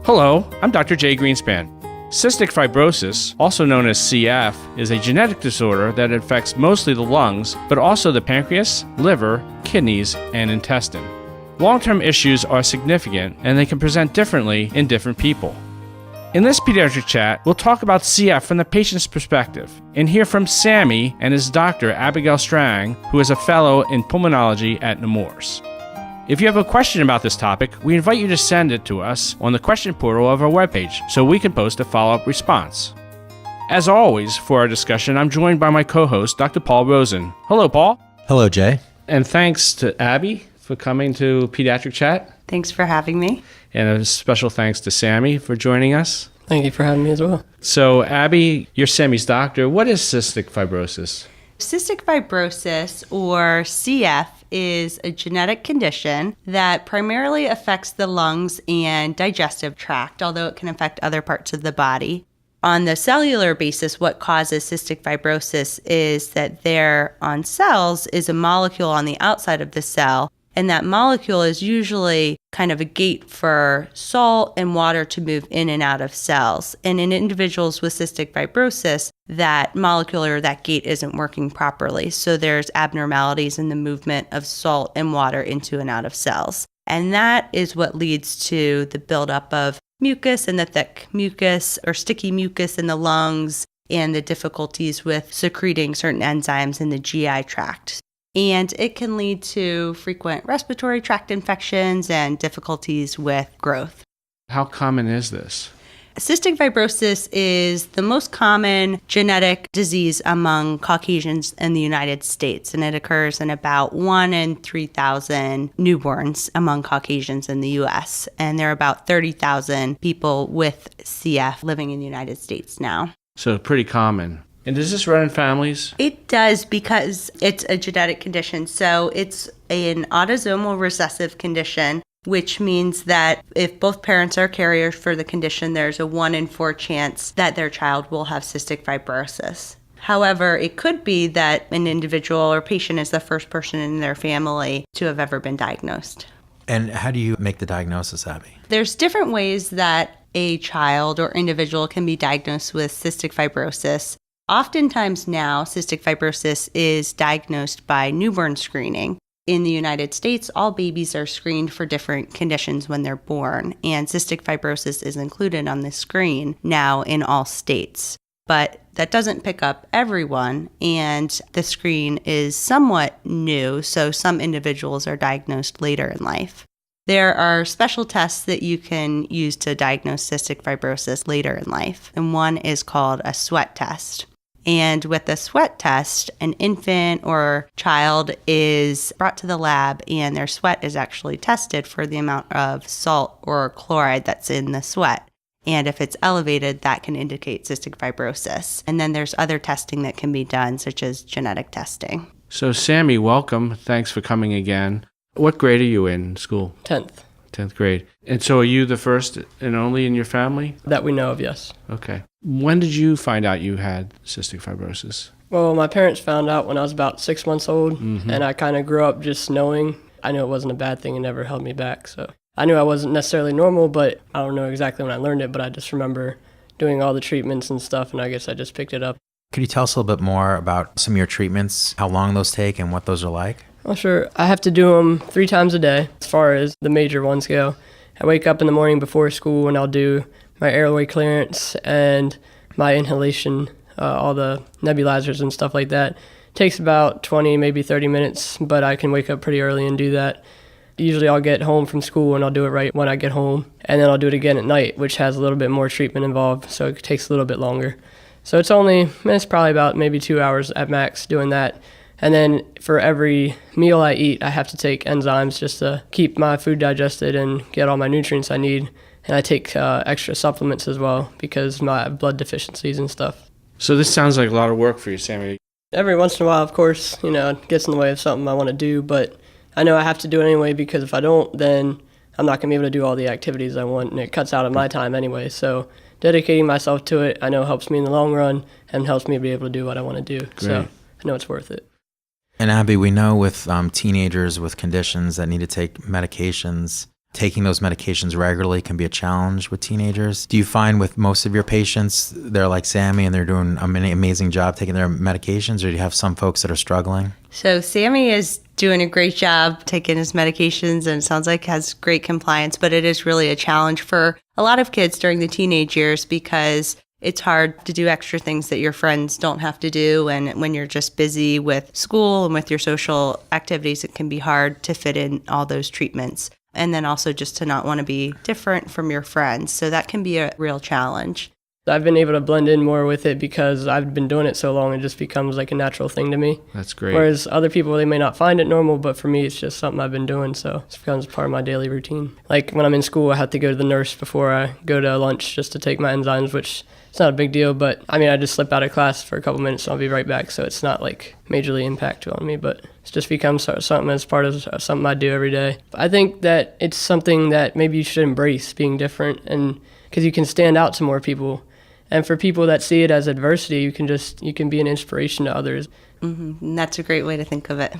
Hello, I'm Dr. Jay Greenspan. Cystic fibrosis, also known as CF, is a genetic disorder that affects mostly the lungs, but also the pancreas, liver, kidneys, and intestine. Long-term issues are significant, and they can present differently in different people. In this pediatric chat, we'll talk about CF from the patient's perspective and hear from Sammy and his doctor, Abigail Strang, who is a fellow in pulmonology at Nemours. If you have a question about this topic, we invite you to send it to us on the question portal of our webpage so we can post a follow-up response. As always, for our discussion, I'm joined by my co-host, Dr. Paul Rosen. Hello, Paul. Hello, Jay. And thanks to Abby for coming to Pediatric Chat. Thanks for having me. And a special thanks to Sammy for joining us. Thank you for having me as well. So, Abby, you're Sammy's doctor. What is cystic fibrosis? Cystic fibrosis, or CF, is a genetic condition that primarily affects the lungs and digestive tract, although it can affect other parts of the body. On the cellular basis, what causes cystic fibrosis is that there on cells is a molecule on the outside of the cell, and that molecule is usually kind of a gate for salt and water to move in and out of cells. And in individuals with cystic fibrosis, that molecule or that gate isn't working properly. So there's abnormalities in the movement of salt and water into and out of cells. And that is what leads to the buildup of mucus and the thick mucus or sticky mucus in the lungs and the difficulties with secreting certain enzymes in the GI tract. And it can lead to frequent respiratory tract infections and difficulties with growth. How common is this? Cystic fibrosis is the most common genetic disease among Caucasians in the United States, and it occurs in about 1 in 3,000 newborns among Caucasians in the U.S., and there are about 30,000 people with CF living in the United States now. So pretty common. And does this run in families? It does because it's a genetic condition. So it's an autosomal recessive condition, which means that if both parents are carriers for the condition, there's a 1 in 4 chance that their child will have cystic fibrosis. However, it could be that an individual or patient is the first person in their family to have ever been diagnosed. And how do you make the diagnosis, Abby? There's different ways that a child or individual can be diagnosed with cystic fibrosis. Oftentimes now, cystic fibrosis is diagnosed by newborn screening. In the United States, all babies are screened for different conditions when they're born, and cystic fibrosis is included on the screen now in all states. But that doesn't pick up everyone, and the screen is somewhat new, so some individuals are diagnosed later in life. There are special tests that you can use to diagnose cystic fibrosis later in life, and one is called a sweat test. And with the sweat test, an infant or child is brought to the lab and their sweat is actually tested for the amount of salt or chloride that's in the sweat. And if it's elevated, that can indicate cystic fibrosis. And then there's other testing that can be done, such as genetic testing. So, Sammy, welcome. Thanks for coming again. What grade are you in school? 10th. 10th grade. And so are you the first and only in your family? That we know of, yes. Okay. When did you find out you had cystic fibrosis? Well, my parents found out when I was about 6 months old, and I kind of grew up just knowing. I knew it wasn't a bad thing and never held me back. So I knew I wasn't necessarily normal, but I don't know exactly when I learned it, but I just remember doing all the treatments and stuff, and I guess I just picked it up. Could you tell us a little bit more about some of your treatments, how long those take, and what those are like? Well, sure. I have to do them 3 times a day as far as the major ones go. I wake up in the morning before school and I'll do my airway clearance and my inhalation, all the nebulizers and stuff like that. It takes about 20, maybe 30 minutes, but I can wake up pretty early and do that. Usually I'll get home from school and I'll do it right when I get home. And then I'll do it again at night, which has a little bit more treatment involved, so it takes a little bit longer. So it's probably about maybe 2 hours at max doing that. And then for every meal I eat, I have to take enzymes just to keep my food digested and get all my nutrients I need. And I take extra supplements as well because of my blood deficiencies and stuff. So this sounds like a lot of work for you, Sammy. Every once in a while, of course, it gets in the way of something I want to do, but I know I have to do it anyway because if I don't, then I'm not going to be able to do all the activities I want, and it cuts out of my time anyway. So dedicating myself to it, I know helps me in the long run and helps me be able to do what I want to do. Great. So I know it's worth it. And Abby, we know with teenagers with conditions that need to take medications, taking those medications regularly can be a challenge with teenagers. Do you find with most of your patients, they're like Sammy and they're doing an amazing job taking their medications, or do you have some folks that are struggling? So Sammy is doing a great job taking his medications and it sounds like has great compliance, but it is really a challenge for a lot of kids during the teenage years because it's hard to do extra things that your friends don't have to do. And when you're just busy with school and with your social activities, it can be hard to fit in all those treatments. And then also just to not want to be different from your friends. So that can be a real challenge. I've been able to blend in more with it because I've been doing it so long, it just becomes like a natural thing to me. That's great. Whereas other people, they may not find it normal, but for me, it's just something I've been doing, so it becomes part of my daily routine. Like when I'm in school, I have to go to the nurse before I go to lunch just to take my enzymes, which it's not a big deal, but I mean, I just slip out of class for a couple minutes and I'll be right back, so it's not like majorly impactful on me, but it's just become something as part of something I do every day. I think that it's something that maybe you should embrace, being different, and because you can stand out to more people. And for people that see it as adversity, you can be an inspiration to others. Mm-hmm. And that's a great way to think of it.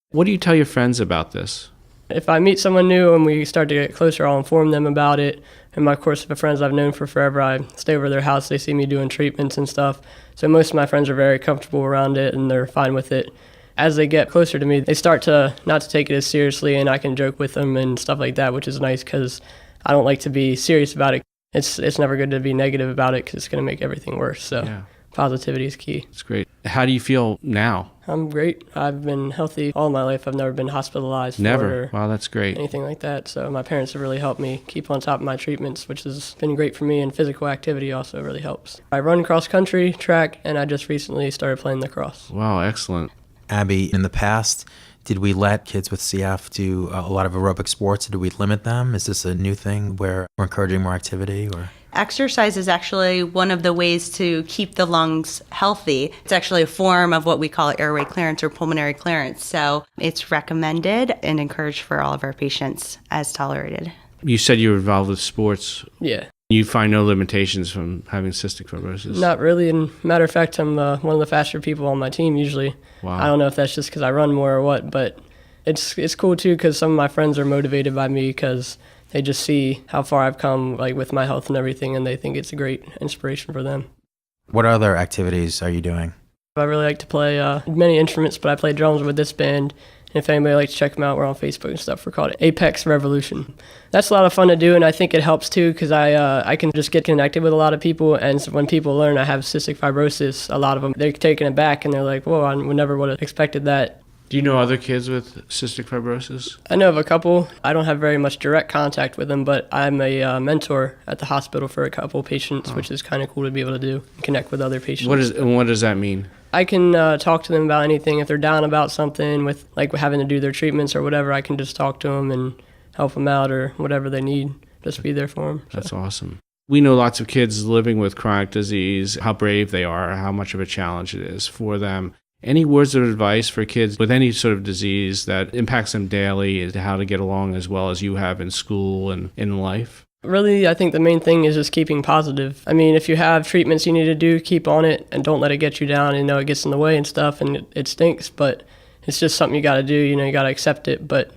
What do you tell your friends about this? If I meet someone new and we start to get closer, I'll inform them about it. In my course of friends I've known for forever, I stay over their house, they see me doing treatments and stuff. So most of my friends are very comfortable around it and they're fine with it. As they get closer to me, they start to not to take it as seriously, and I can joke with them and stuff like that, which is nice because I don't like to be serious about it. It's never good to be negative about it because it's going to make everything worse. So yeah. Positivity is key. It's great. How do you feel now? I'm great. I've been healthy all my life. I've never been hospitalized. Never? Wow, that's great. Anything like that. So my parents have really helped me keep on top of my treatments, which has been great for me, and physical activity also really helps. I run cross country, track, and I just recently started playing lacrosse. Wow, excellent. Abby, in the past, did we let kids with CF do a lot of aerobic sports? Did we limit them? Is this a new thing where we're encouraging more activity? Or exercise is actually one of the ways to keep the lungs healthy. It's actually a form of what we call airway clearance or pulmonary clearance. So it's recommended and encouraged for all of our patients as tolerated. You said you were involved with sports. Yeah. You find no limitations from having cystic fibrosis? Not really. And matter of fact, I'm one of the faster people on my team usually. Wow. I don't know if that's just because I run more or what, but it's cool too because some of my friends are motivated by me because they just see how far I've come, like with my health and everything, and they think it's a great inspiration for them. What other activities are you doing? I really like to play many instruments, but I play drums with this band. And if anybody likes to check them out, we're on Facebook and stuff. We're called Apex Revolution. That's a lot of fun to do, and I think it helps too because I can just get connected with a lot of people. And so when people learn I have cystic fibrosis, a lot of them, they're taken aback and they're like, whoa, I never would have expected that. Do you know other kids with cystic fibrosis? I know of a couple. I don't have very much direct contact with them, but I'm a mentor at the hospital for a couple patients, which is kind of cool to be able to do, connect with other patients. What does that mean? I can talk to them about anything. If they're down about something with like having to do their treatments or whatever, I can just talk to them and help them out or whatever they need. Just be there for them. So. That's awesome. We know lots of kids living with chronic disease, how brave they are, how much of a challenge it is for them. Any words of advice for kids with any sort of disease that impacts them daily as to how to get along as well as you have in school and in life? Really, I think the main thing is just keeping positive. I mean, if you have treatments you need to do, keep on it and don't let it get you down. You know, it gets in the way and stuff and it stinks, but it's just something you got to do. You know, you got to accept it. But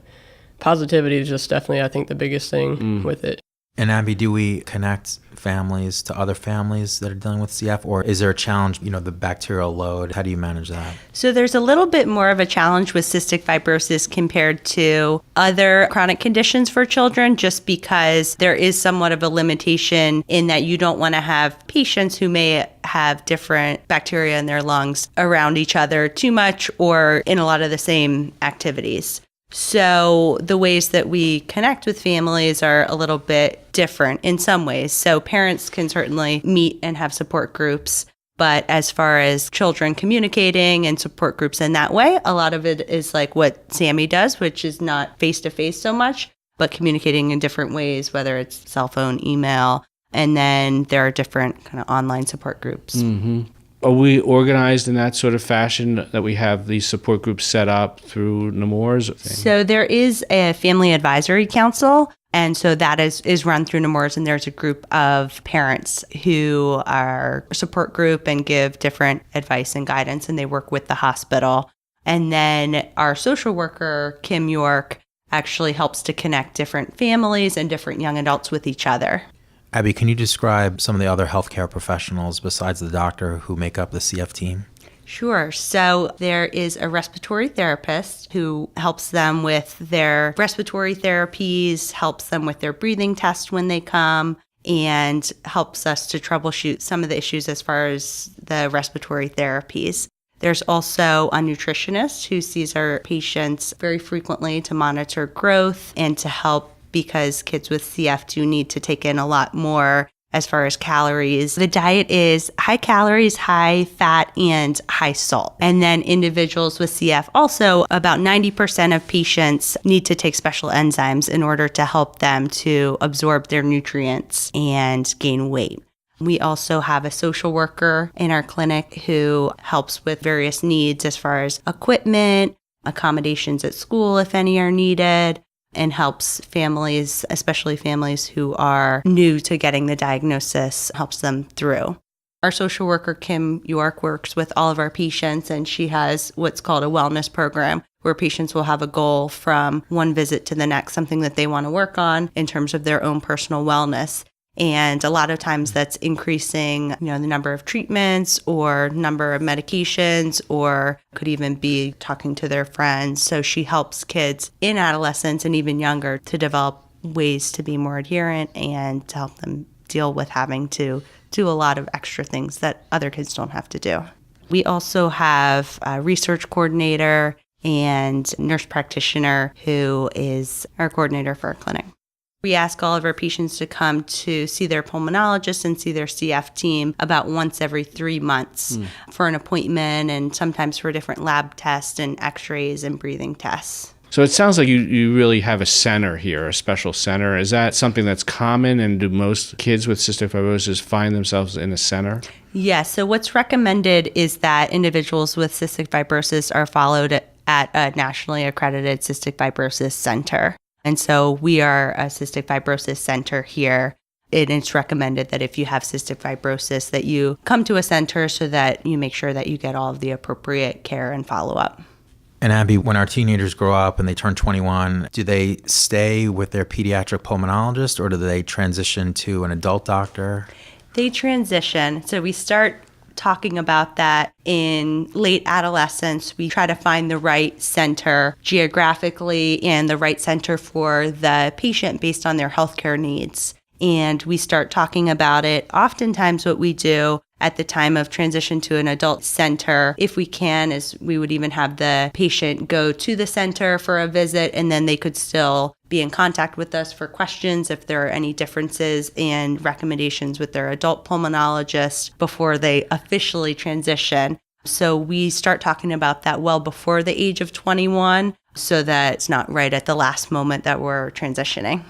positivity is just definitely, I think, the biggest thing with it. And Abby, do we connect families to other families that are dealing with CF, or is there a challenge, the bacterial load? How do you manage that? So there's a little bit more of a challenge with cystic fibrosis compared to other chronic conditions for children, just because there is somewhat of a limitation in that you don't want to have patients who may have different bacteria in their lungs around each other too much or in a lot of the same activities. So the ways that we connect with families are a little bit different in some ways. So parents can certainly meet and have support groups. But as far as children communicating and support groups in that way, a lot of it is like what Sammy does, which is not face-to-face so much, but communicating in different ways, whether it's cell phone, email, and then there are different kind of online support groups. Mm-hmm. Are we organized in that sort of fashion that we have these support groups set up through Nemours? So there is a family advisory council, and so that is run through Nemours, and there's a group of parents who are a support group and give different advice and guidance, and they work with the hospital. And then our social worker, Kim York, actually helps to connect different families and different young adults with each other. Abby, can you describe some of the other healthcare professionals besides the doctor who make up the CF team? Sure. So there is a respiratory therapist who helps them with their respiratory therapies, helps them with their breathing test when they come, and helps us to troubleshoot some of the issues as far as the respiratory therapies. There's also a nutritionist who sees our patients very frequently to monitor growth and to help, because kids with CF do need to take in a lot more as far as calories. The diet is high calories, high fat, and high salt. And then individuals with CF also, about 90% of patients need to take special enzymes in order to help them to absorb their nutrients and gain weight. We also have a social worker in our clinic who helps with various needs as far as equipment, accommodations at school if any are needed, and helps families, especially families who are new to getting the diagnosis, helps them through. Our social worker, Kim York, works with all of our patients, and she has what's called a wellness program where patients will have a goal from one visit to the next, something that they want to work on in terms of their own personal wellness. And a lot of times that's increasing, the number of treatments or number of medications, or could even be talking to their friends. So she helps kids in adolescence and even younger to develop ways to be more adherent and to help them deal with having to do a lot of extra things that other kids don't have to do. We also have a research coordinator and nurse practitioner who is our coordinator for our clinic. We ask all of our patients to come to see their pulmonologist and see their CF team about once every 3 months for an appointment, and sometimes for different lab tests and x-rays and breathing tests. So it sounds like you really have a center here, a special center. Is that something that's common, and do most kids with cystic fibrosis find themselves in a center? Yes. So what's recommended is that individuals with cystic fibrosis are followed at a nationally accredited cystic fibrosis center. And so we are a cystic fibrosis center here. It's recommended that if you have cystic fibrosis that you come to a center so that you make sure that you get all of the appropriate care and follow-up. And Abby, when our teenagers grow up and they turn 21, do they stay with their pediatric pulmonologist, or do they transition to an adult doctor? They transition. So we start talking about that in late adolescence. We try to find the right center geographically and the right center for the patient based on their healthcare needs. And we start talking about it. Oftentimes what we do at the time of transition to an adult center, if we can, is we would even have the patient go to the center for a visit, and then they could still be in contact with us for questions if there are any differences and recommendations with their adult pulmonologist before they officially transition. So we start talking about that well before the age of 21 so that it's not right at the last moment that we're transitioning.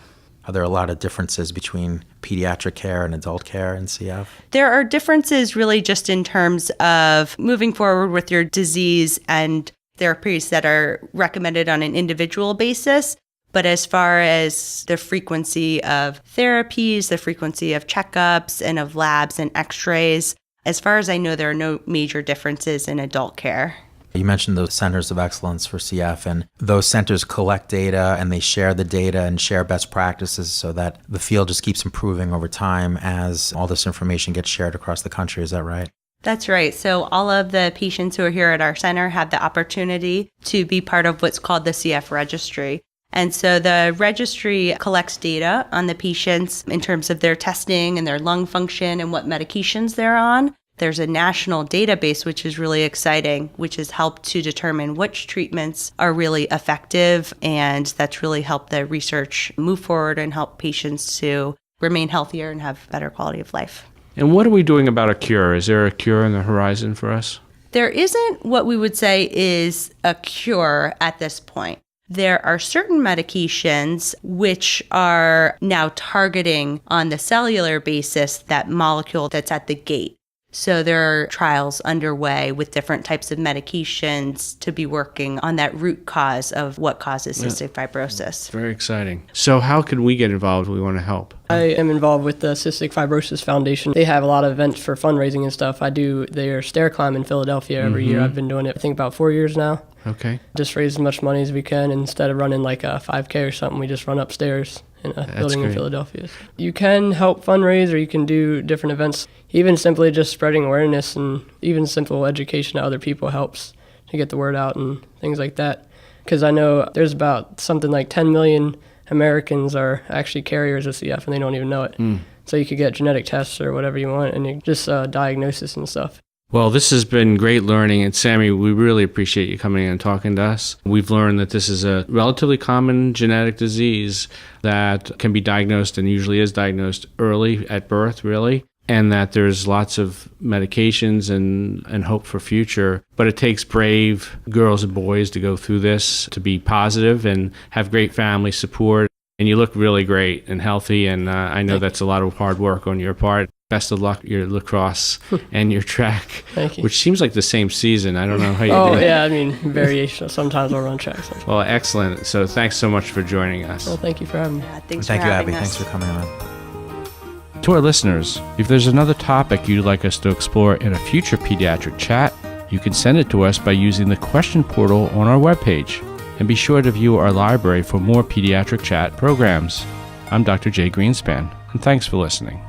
Are there a lot of differences between pediatric care and adult care in CF? There are differences really just in terms of moving forward with your disease and therapies that are recommended on an individual basis. But as far as the frequency of therapies, the frequency of checkups and of labs and x-rays, as far as I know, there are no major differences in adult care. You mentioned those centers of excellence for CF, and those centers collect data and they share the data and share best practices so that the field just keeps improving over time as all this information gets shared across the country. Is that right? That's right. So all of the patients who are here at our center have the opportunity to be part of what's called the CF registry. And so the registry collects data on the patients in terms of their testing and their lung function and what medications they're on. There's a national database, which is really exciting, which has helped to determine which treatments are really effective. And that's really helped the research move forward and help patients to remain healthier and have better quality of life. And what are we doing about a cure? Is there a cure on the horizon for us? There isn't what we would say is a cure at this point. There are certain medications which are now targeting on the cellular basis that molecule that's at the gate. So there are trials underway with different types of medications to be working on that root cause of what causes cystic fibrosis. Very exciting. So how can we get involved if we want to help? I am involved with the Cystic Fibrosis Foundation. They have a lot of events for fundraising and stuff. I do their stair climb in Philadelphia every year. I've been doing it, I think, about 4 years now. Okay. Just raise as much money as we can. Instead of running like a 5K or something, we just run upstairs in a building in great. Philadelphia. You can help fundraise, or you can do different events. Even simply just spreading awareness and even simple education to other people helps to get the word out and things like that. Because I know there's about something like 10 million Americans are actually carriers of CF and they don't even know it. So you could get genetic tests or whatever you want, and you just diagnosis and stuff. Well, this has been great learning, and Sammy, we really appreciate you coming in and talking to us. We've learned that this is a relatively common genetic disease that can be diagnosed and usually is diagnosed early at birth, really, and that there's lots of medications and hope for future. But it takes brave girls and boys to go through this, to be positive and have great family support. And you look really great and healthy, and I know that's a lot of hard work on your part. Best of luck, your lacrosse and your track, Thank you. which seems like the same season. I don't know how you Oh, do it. yeah, I mean, variation. Sometimes I'll run tracks. Well, excellent. So thanks so much for joining us. Well, thank you for having me. Thanks Thank for you, having Abby. us. Thanks for coming on. To our listeners, if there's another topic you'd like us to explore in a future pediatric chat, you can send it to us by using the question portal on our webpage. And be sure to view our library for more pediatric chat programs. I'm Dr. Jay Greenspan, and thanks for listening.